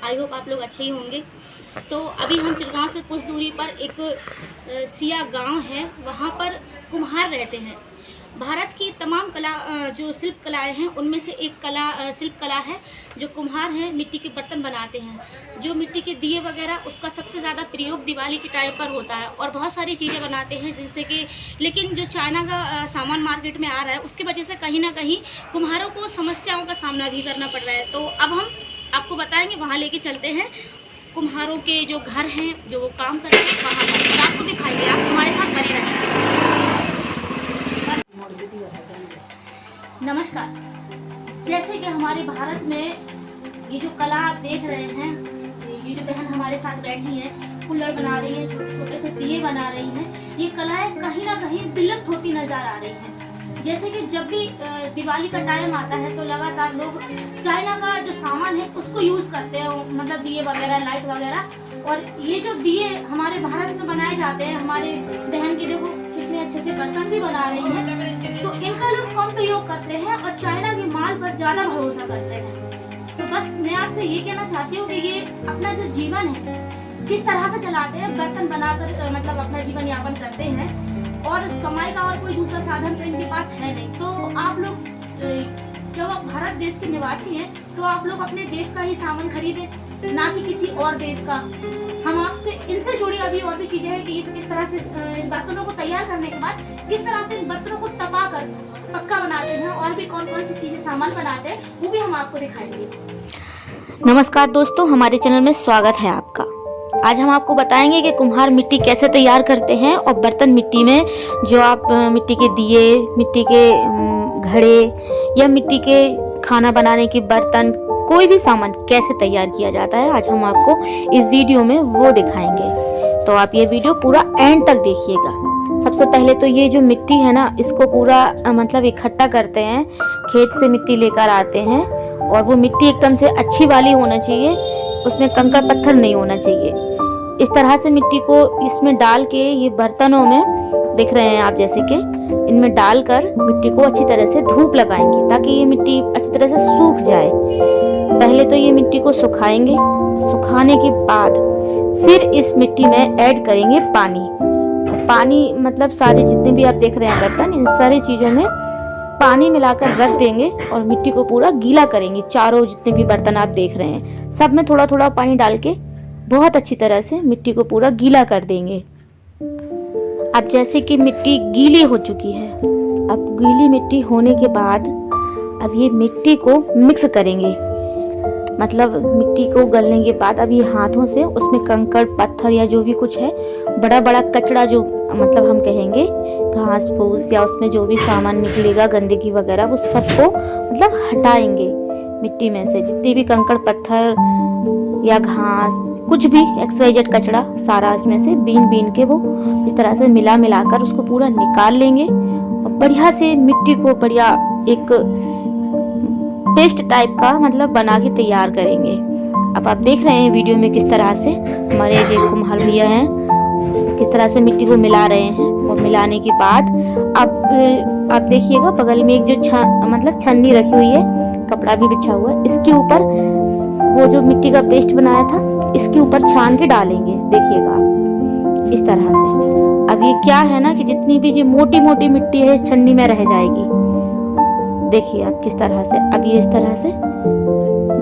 I hope आप लोग अच्छे ही होंगे। तो अभी हम चिरगांव से कुछ दूरी पर एक सिया गांव है, वहाँ पर कुम्हार रहते हैं। भारत की तमाम कला जो शिल्प कलाएँ हैं उनमें से एक शिल्प कला है जो कुम्हार हैं मिट्टी के बर्तन बनाते हैं। जो मिट्टी के दिए वगैरह उसका सबसे ज़्यादा प्रयोग दिवाली के टाइम पर होता है और बहुत सारी चीज़ें बनाते हैं जिनसे कि, लेकिन जो चाइना का सामान मार्केट में आ रहा है उसकी वजह से कहीं ना कहीं कुम्हारों को समस्याओं का सामना भी करना पड़ रहा है। तो अब हम आपको बताएंगे, वहाँ लेके चलते हैं कुम्हारों के जो घर हैं, जो वो काम करते हैं वहाँ पर, और आपको दिखाएंगे। आप हमारे साथ बने रहें। नमस्कार। जैसे कि हमारे भारत में ये जो कला आप देख रहे हैं, ये जो बहन हमारे साथ बैठी हैं, कुल्हड़ बना रही हैं, छोटे छोटे से दिए बना रही हैं, ये कलाएं कहीं ना कहीं विलुप्त होती नजर आ रही हैं। जैसे कि जब भी दिवाली का टाइम आता है तो लगातार लोग चाइना का जो सामान है उसको यूज़ करते हैं, मतलब दिए वगैरह, लाइट वगैरह। और ये जो दिए हमारे भारत में बनाए जाते हैं, हमारे बहन की देखो कितने अच्छे अच्छे बर्तन भी बना रही हैं, तो इनका लोग कम प्रयोग करते हैं और चाइना के माल पर ज़्यादा भरोसा करते हैं। तो बस मैं आपसे ये कहना चाहती हूँ कि ये अपना जो जीवन है किस तरह से चलाते हैं, बर्तन बनाकर मतलब अपना जीवन यापन करते हैं, और कमाई का और कोई दूसरा साधन तो इनके पास है नहीं। तो आप लोग जब आप भारत देश के निवासी हैं तो आप लोग अपने देश का ही सामान खरीदें, ना कि किसी और देश का। हम आपसे इनसे जुड़ी अभी और भी चीजें हैं कि इस तरह से बर्तनों को तैयार करने के बाद किस तरह से इन बर्तनों को तपा कर पक्का बनाते हैं, और भी कौन कौन सी चीजें सामान बनाते हैं वो भी हम आपको दिखाएंगे। नमस्कार दोस्तों, हमारे चैनल में स्वागत है आपका। आज हम आपको बताएंगे कि कुम्हार मिट्टी कैसे तैयार करते हैं और बर्तन मिट्टी में जो आप मिट्टी के दिए, मिट्टी के घड़े या मिट्टी के खाना बनाने के बर्तन, कोई भी सामान कैसे तैयार किया जाता है, आज हम आपको इस वीडियो में वो दिखाएंगे। तो आप ये वीडियो पूरा एंड तक देखिएगा। सबसे पहले तो ये जो मिट्टी है ना, इसको पूरा मतलब इकट्ठा करते हैं, खेत से मिट्टी लेकर आते हैं, और वो मिट्टी एकदम से अच्छी वाली होना चाहिए, उसमें कंकड़ पत्थर नहीं होना चाहिए। इस तरह से मिट्टी को इसमें डाल के ये बर्तनों में दिख रहे हैं आप, जैसे कि इनमें डालकर मिट्टी को अच्छी तरह से धूप लगाएंगे ताकि ये मिट्टी अच्छी तरह से सूख जाए। पहले तो ये मिट्टी को सुखाएंगे, सुखाने के बाद फिर इस मिट्टी में ऐड करेंगे पानी। पानी मतलब सारे जितने भी आप देख रहे हैं बर्तन, इन सारी चीज़ों में पानी मिलाकर रख देंगे और मिट्टी को पूरा गीला करेंगे। चारों जितने भी बर्तन आप देख रहे हैं सब में थोड़ा थोड़ा पानी डाल के बहुत अच्छी तरह से मिट्टी को पूरा गीला कर देंगे। अब जैसे कि मिट्टी गीली हो चुकी है, अब गीली मिट्टी होने के बाद अब ये मिट्टी को मिक्स करेंगे, मतलब मिट्टी को गलने के बाद अब ये हाथों से उसमें कंकड़ पत्थर या जो भी कुछ है, बड़ा बड़ा कचरा जो मतलब हम कहेंगे घास फूस या उसमें जो भी सामान निकलेगा गंदगी वगैरह, वो सबको मतलब हटाएंगे मिट्टी में से। जितने भी कंकड़ पत्थर या घास, कुछ भी XYZ कचरा, सारा इसमें से बीन बीन के वो इस तरह से मिला कर उसको पूरा निकाल लेंगे और बढ़िया से मिट्टी को बढ़िया एक पेस्ट टाइप का मतलब बना के तैयार करेंगे। अब आप देख रहे हैं वीडियो में किस तरह से हमारे जो कुम्हार भैया हैं किस तरह से मिट्टी को मिला रहे हैं। और मिलाने के बाद अब आप देखिएगा बगल में एक जो मतलब छन्नी रखी हुई है, कपड़ा भी बिछा हुआ है, इसके ऊपर वो जो मिट्टी का पेस्ट बनाया था इसके ऊपर छान के डालेंगे। देखिएगा इस तरह से। अब ये क्या है ना कि जितनी भी ये मोटी मोटी मिट्टी है इस छन्नी में रह जाएगी। देखिए आप किस तरह से, अब ये इस तरह से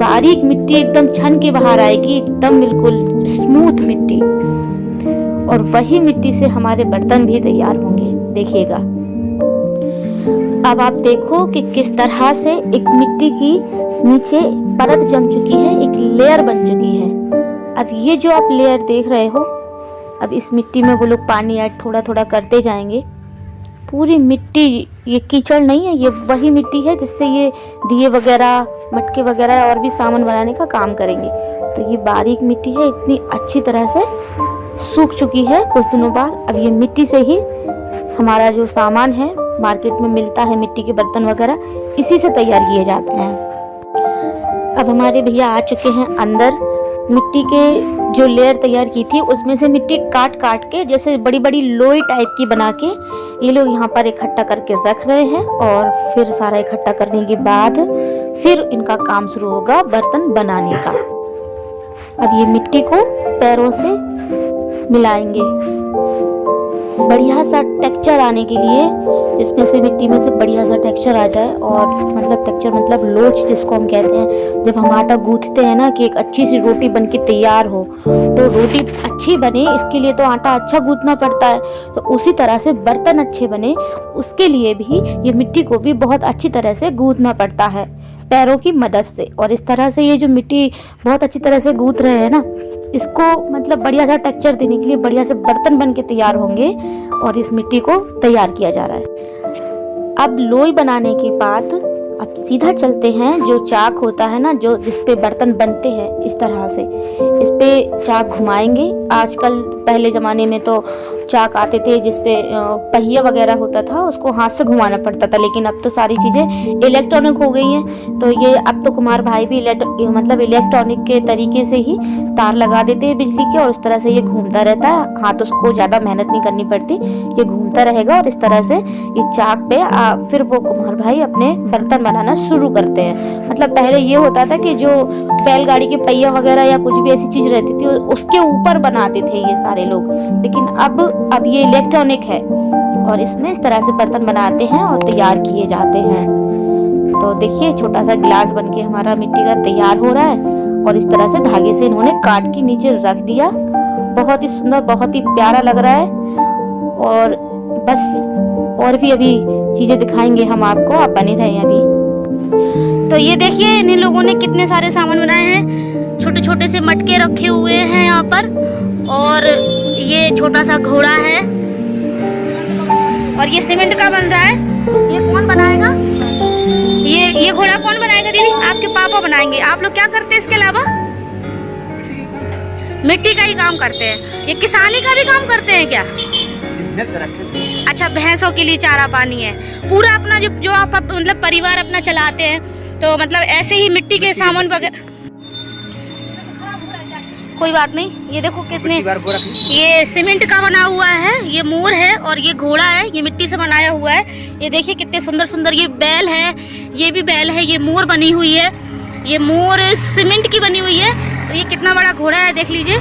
बारीक मिट्टी एकदम छन के बाहर आएगी, एकदम बिल्कुल स्मूथ मिट्टी। और वही मिट्टी से हमारे बर्तन भी तैयार होंगे, देखिएगा। अब आप देखो कि किस तरह से एक मिट्टी की नीचे परत जम चुकी है, एक लेयर बन चुकी है। अब ये जो आप लेयर देख रहे हो, अब इस मिट्टी में वो लोग पानी ऐड थोड़ा थोड़ा करते जाएंगे। पूरी मिट्टी, ये कीचड़ नहीं है, ये वही मिट्टी है जिससे ये दिए वगैरह, मटके वगैरह और भी सामान बनाने का काम करेंगे। तो ये बारीक मिट्टी है, इतनी अच्छी तरह से सूख चुकी है कुछ दिनों बाद। अब ये मिट्टी से ही हमारा जो सामान है मार्केट में मिलता है, मिट्टी के बर्तन वगैरह, इसी से तैयार किए जाते हैं। अब हमारे भैया आ चुके हैं अंदर। मिट्टी के जो लेयर तैयार की थी उसमें से मिट्टी काट काट के जैसे बड़ी बड़ी लोई टाइप की बना के ये लोग यहाँ पर इकट्ठा करके रख रहे हैं। और फिर सारा इकट्ठा करने के बाद फिर इनका काम शुरू होगा बर्तन बनाने का। अब ये मिट्टी को पैरों से मिलाएंगे बढ़िया सा टेक्सचर आने के लिए, जिसमें से मिट्टी में से बढ़िया सा टेक्सचर आ जाए। और मतलब टेक्सचर मतलब लोच जिसको हम कहते हैं, जब हम आटा गूंथते हैं ना कि एक अच्छी सी रोटी बन के तैयार हो, तो रोटी अच्छी बने इसके लिए तो आटा अच्छा गूंथना पड़ता है। तो उसी तरह से बर्तन अच्छे बने उसके लिए भी ये मिट्टी को भी बहुत अच्छी तरह से गूंथना पड़ता है पैरों की मदद से। और इस तरह से ये जो मिट्टी बहुत अच्छी तरह से गूंथ रहे हैं ना, इसको मतलब बढ़िया सा टेक्सचर देने के लिए बढ़िया से बर्तन बन के तैयार होंगे। और इस मिट्टी को तैयार किया जा रहा है। अब लोई बनाने के बाद अब सीधा चलते हैं, जो चाक होता है ना, जो जिस पे बर्तन बनते हैं, इस तरह से इस पे चाक घुमाएंगे। आजकल पहले ज़माने में तो चाक आते थे जिसपे पहिया वगैरह होता था, उसको हाथ से घुमाना पड़ता था। लेकिन अब तो सारी चीज़ें इलेक्ट्रॉनिक हो गई हैं, तो ये अब तो कुम्हार भाई भी मतलब इलेक्ट्रॉनिक के तरीके से ही तार लगा देते हैं बिजली के, और उस तरह से ये घूमता रहता है। हाथ उसको ज़्यादा मेहनत नहीं करनी पड़ती, ये घूमता रहेगा। और इस तरह से ये चाक पे फिर वो कुम्हार भाई अपने बर्तन बनाना शुरू करते हैं। मतलब पहले ये होता था कि जो बैलगाड़ी के पहिया वगैरह या कुछ भी ऐसी चीज़ रहती थी उसके ऊपर बनाते थे ये सारे लोग, लेकिन अब ये इलेक्ट्रॉनिक है और इसमें इस तरह से बर्तन बनाते हैं और तैयार किए जाते हैं। तो देखिए छोटा सा गिलास बनके हमारा मिट्टी का तैयार हो रहा है। और इस तरह से धागे से इन्होंने काट के नीचे रख दिया। बहुत ही सुंदर, बहुत ही प्यारा लग रहा है। और बस और भी अभी चीजें दिखाएंगे हम आपको, आप बने रहे अभी। तो ये देखिए इन लोगों ने कितने सारे सामान बनाए हैं। छोटे छोटे से मटके रखे हुए हैं यहाँ पर, और ये छोटा सा घोड़ा है, और ये सीमेंट का बन रहा है। ये कौन बनाएगा? ये घोड़ा कौन बनाएगा दीदी? आपके पापा बनाएंगे। आप लोग क्या करते हैं इसके अलावा? मिट्टी का ही काम करते हैं। ये किसानी का भी काम करते हैं क्या? अच्छा, भैंसों के लिए चारा पानी है। पूरा अपना जो आप मतलब परिवार अपना चलाते हैं, तो मतलब ऐसे ही मिट्टी के सामान वगैरह। कोई बात नहीं। ये देखो कितने, ये सीमेंट का बना हुआ है, ये मोर है, और ये घोड़ा है, ये मिट्टी से बनाया हुआ है। ये देखिए कितने सुंदर सुंदर, ये बैल है, ये भी बैल है, ये मोर बनी हुई है, ये मोर सीमेंट की बनी हुई है। तो ये कितना बड़ा घोड़ा है देख लीजिए।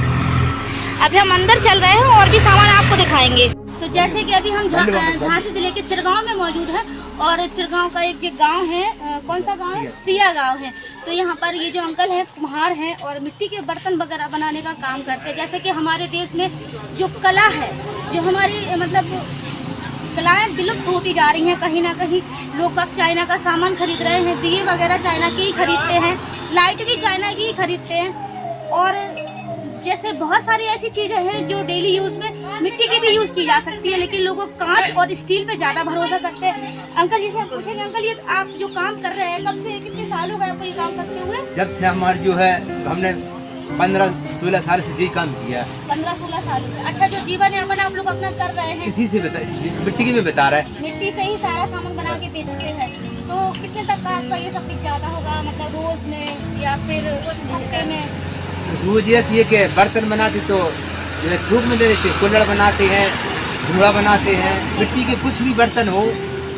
अभी हम अंदर चल रहे हैं और भी सामान आपको दिखाएंगे। तो जैसे कि अभी हम झांसी जिले के चिरगांव में मौजूद है, और चिरगांव का एक जो गांव है, कौन सा गांव है? सिया गांव है। तो यहाँ पर ये जो अंकल है कुम्हार हैं और मिट्टी के बर्तन वगैरह बनाने का काम करते हैं। जैसे कि हमारे देश में जो कला है, जो हमारी मतलब कलाएं विलुप्त होती जा रही हैं कहीं ना कहीं। लोग बाग चाइना का सामान खरीद रहे हैं, दिए वगैरह चाइना के ही खरीदते हैं, लाइट भी चाइना की ही खरीदते हैं। और जैसे बहुत सारी ऐसी चीज़ें हैं जो डेली यूज़ में मिट्टी की भी यूज़ की जा सकती है, लेकिन लोग कांच और स्टील पे ज़्यादा भरोसा करते हैं। अंकल जी से हम पूछेंगे, अंकल ये आप जो काम कर रहे हैं कब से, कितने साल हो गए आपको ये काम करते हुए? जब से हमारे जो है हमने 15-16 साल से यही काम किया। 15-16 साल से। अच्छा, जो जीवन यापन आप लोग अपना कर रहे हैं इसी से मिट्टी की भी बता रहा है, मिट्टी से ही सारा सामान बना के बेचते हैं। तो कितने तक का आपका ये सब बिक जाता होगा, मतलब रोज में या फिर हफ्ते में? रोज ये के बर्तन बनाते तो थोक में दे देते, कुल्हड़ बनाते हैं, घोड़ा बनाते हैं, मिट्टी के कुछ भी बर्तन हो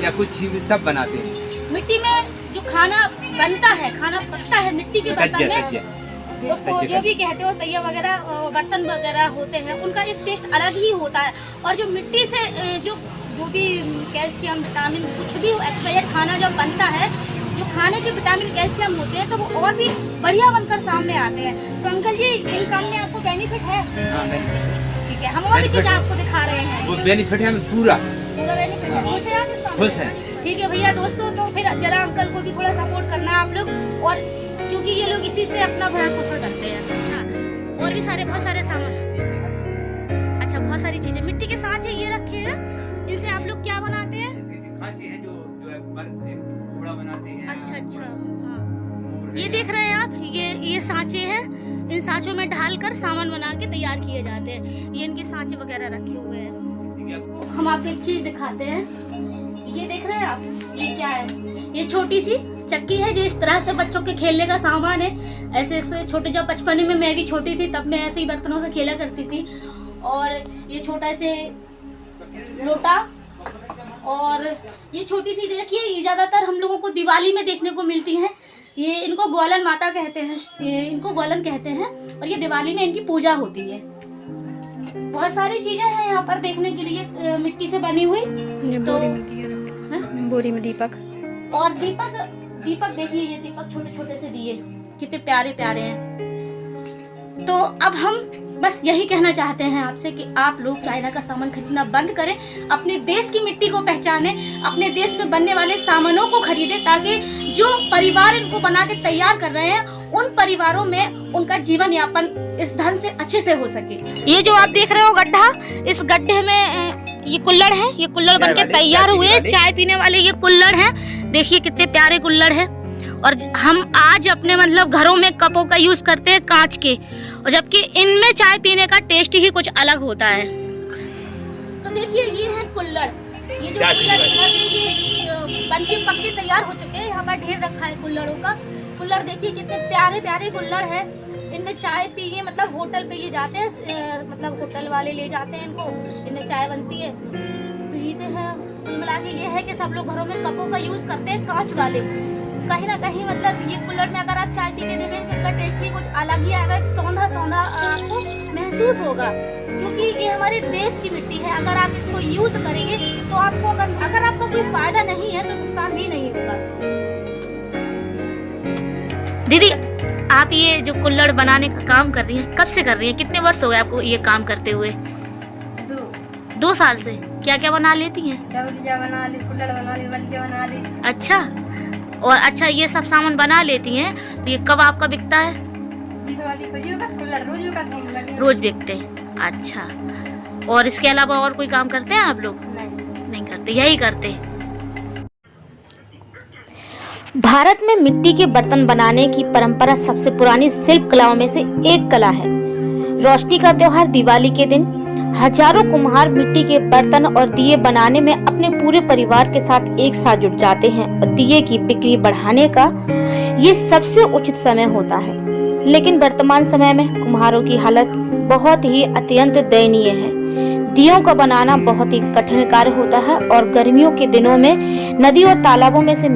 या कुछ भी सब बनाते हैं। मिट्टी में जो खाना बनता है, खाना पकता है मिट्टी के बर्तन में, उसको जो भी कहते हो तैया वगैरह बर्तन वगैरह होते हैं, उनका एक टेस्ट अलग ही होता है। और जो मिट्टी से जो भी कैल्शियम विटामिन कुछ भी एक्सपायर्ड खाना जब बनता है, जो खाने के विटामिन कैल्शियम होते हैं, तो वो और भी बढ़िया बनकर सामने आते हैं। तो अंकल जी, इन काम में आपको बेनिफिट है? हाँ, ठीक है, हम और भी चीज़ आपको दिखा रहे हैं। वो बेनिफिट है, हमें पूरा बेनिफिट है। खुश है आप इस काम? खुश है। ठीक है भैया। दोस्तों, तो फिर जरा अंकल को भी थोड़ा सपोर्ट करना है आप लोग, और क्योंकि ये लोग इसी से अपना भरण पोषण करते हैं। हाँ, और भी बहुत सारे सामान, अच्छा बहुत सारी चीजें, मिट्टी के सांचे ये रखे हैं, इनसे आप लोग क्या बनाते हैं? खांचे हैं जो है घोड़ा बनाते हैं। अच्छा, हाँ। ये देख रहे हैं आप, ये सांचे हैं, इन सांचों में ढालकर सामान बना के तैयार किए जाते हैं। ये इनके सांचे वगैरह रखे हुए हैं। हम आपको एक चीज दिखाते हैं, ये देख रहे हैं आप, ये क्या है? ये छोटी सी चक्की है, जो इस तरह से बच्चों के खेलने का सामान है। ऐसे छोटे, जब बचपन में मैं भी छोटी थी तब मैं ऐसे ही बर्तनों से खेला करती थी। और ये छोटा से लोटा, और ये छोटी सी देखिए, ये ज्यादातर हम लोगों को दिवाली में देखने को मिलती हैं। ये इनको ग्वालन माता कहते हैं, इनको ग्वालन कहते हैं, और ये दिवाली में इनकी पूजा होती है। बहुत सारी चीजें हैं यहाँ पर देखने के लिए मिट्टी से बनी हुई। तो बोरी में दीपक, और दीपक देखिए, ये दीपक छोटे छोटे से दिए कितने प्यारे प्यारे हैं। तो अब हम बस यही कहना चाहते हैं आपसे कि आप लोग चाइना का सामान खरीदना बंद करें, अपने देश की मिट्टी को पहचानें, अपने देश में बनने वाले सामानों को खरीदें, ताकि जो परिवार इनको बना के तैयार कर रहे हैं उन परिवारों में उनका जीवन यापन इस ढंग से अच्छे से हो सके। ये जो आप देख रहे हो गड्ढा, इस गड्ढे में ये कुल्हड़ है, ये कुल्हड़ बनके तैयार हुए, चाय पीने वाले ये कुल्हड़ हैं। देखिए कितने प्यारे कुल्हड़ हैं। और हम आज अपने मतलब घरों में कपों का यूज करते हैं, कांच के, और जबकि इनमें चाय पीने का टेस्ट ही कुछ अलग होता है। तो देखिए ये है कुल्हड़, ये जो कुल्हड़ ये बन के पक्के तैयार हो चुके हैं। यहाँ पर ढेर रखा है कुल्हड़ों का। कुल्हड़ देखिए कितने प्यारे प्यारे कुल्हड़ हैं। इनमें चाय पिए, मतलब होटल पे ये जाते हैं, मतलब होटल वाले ले जाते हैं इनको, इनमें चाय बनती है, पीते हैं। कुल मिला के ये है कि सब लोग घरों में कपों का यूज करते हैं, कांच वाले। कहीं ना कहीं मतलब ये कुल्हड़ में अगर आप चाय पी के देखें तो इनका टेस्ट ही कुछ अलग ही आएगा, सौंधा सौंधा आपको महसूस होगा, क्योंकि ये हमारे देश की मिट्टी है। अगर आप इसको यूज करेंगे तो आपको अगर आपको कोई फायदा नहीं है तो नुकसान भी नहीं होगा। दीदी, आप ये जो कुल्हड़ बनाने का काम कर रही हैं, कब से कर रही हैं? कितने वर्ष हो गए आपको ये काम करते हुए? 2 साल से। क्या क्या बना लेती हैं? बना ली, कुल्हड़ बना ली, बनके बना ली। अच्छा, और अच्छा ये सब सामान बना लेती हैं, तो ये कब आपका बिकता है? रोज बिकते हैं। अच्छा, और इसके अलावा और कोई काम करते हैं आप लोग? नहीं करते, यही करते हैं। भारत में मिट्टी के बर्तन बनाने की परंपरा सबसे पुरानी शिल्प कलाओं में से एक कला है। रोशनी का त्योहार दिवाली के दिन हजारों कुम्हार मिट्टी के बर्तन और दिए बनाने में अपने पूरे परिवार के साथ एक साथ जुट जाते हैं, और दिए की बिक्री बढ़ाने का ये सबसे उचित समय होता है। लेकिन वर्तमान समय में कुम्हारों की हालत बहुत ही अत्यंत दयनीय है। दियों का बनाना बहुत ही कठिन कार्य होता है, और गर्मियों के दिनों में नदी और तालाबों में से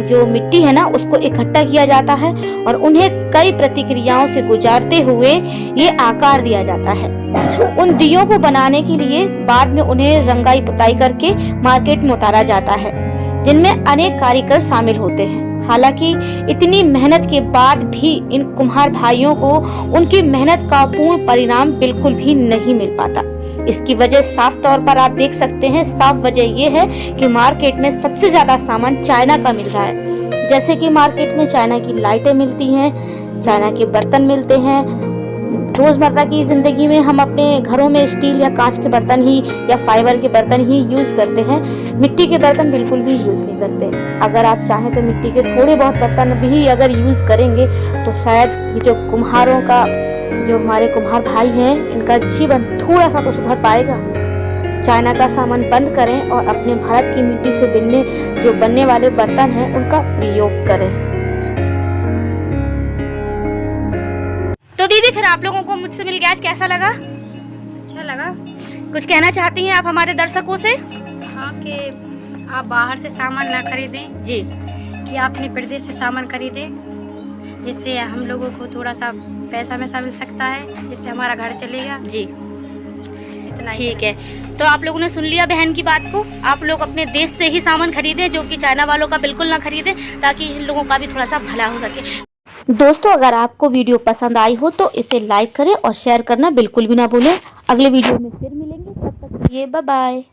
जो मिट्टी है ना, उसको इकट्ठा किया जाता है और उन्हें कई प्रतिक्रियाओं से गुजारते हुए ये आकार दिया जाता है। उन दियों को बनाने के लिए बाद में उन्हें रंगाई पुताई करके मार्केट में उतारा जाता है, जिनमें अनेक कारीगर शामिल होते हैं। हालांकि इतनी मेहनत के बाद भी इन कुम्हार भाइयों को उनकी मेहनत का पूर्ण परिणाम बिल्कुल भी नहीं मिल पाता। इसकी वजह साफ तौर पर आप देख सकते हैं। साफ वजह ये है कि मार्केट में सबसे ज्यादा सामान चाइना का मिल रहा है। जैसे कि मार्केट में चाइना की लाइटें मिलती हैं, चाइना के बर्तन मिलते हैं। रोजमर्रा की जिंदगी में हम अपने घरों में स्टील या कांच के बर्तन ही या फाइबर के बर्तन ही यूज करते हैं, मिट्टी के बर्तन बिल्कुल भी यूज नहीं करते। अगर आप चाहें तो मिट्टी के थोड़े बहुत बर्तन भी अगर यूज करेंगे तो शायद ये जो कुम्हारों का, जो हमारे कुम्हार भाई हैं, इनका जीवन थोड़ा सा तो सुधर पाएगा। चाइना का सामान बंद करें और अपने भारत की मिट्टी से बनने वाले बर्तन हैं उनका प्रयोग करें। तो दीदी, फिर आप लोगों को मुझसे मिल के आज कैसा लगा? अच्छा लगा। कुछ कहना चाहती हैं आप हमारे दर्शकों से? हाँ, कि आप बाहर से सामान ना खरीदें जी, कि आप अपने प्रदेश से सामान खरीदें, जिससे हम लोगों को थोड़ा सा पैसा में मिल सकता है, जिससे हमारा घर चलेगा जी। इतना ही। ठीक है, तो आप लोगों ने सुन लिया बहन की बात को। आप लोग अपने देश से ही सामान खरीदें, जो कि चाइना वालों का बिल्कुल ना खरीदें, ताकि इन लोगों का भी थोड़ा सा भला हो सके। दोस्तों अगर आपको वीडियो पसंद आई हो तो इसे लाइक करें और शेयर करना बिल्कुल भी ना भूलें। अगले वीडियो में फिर मिलेंगे, तब तक के लिए बाय बाय।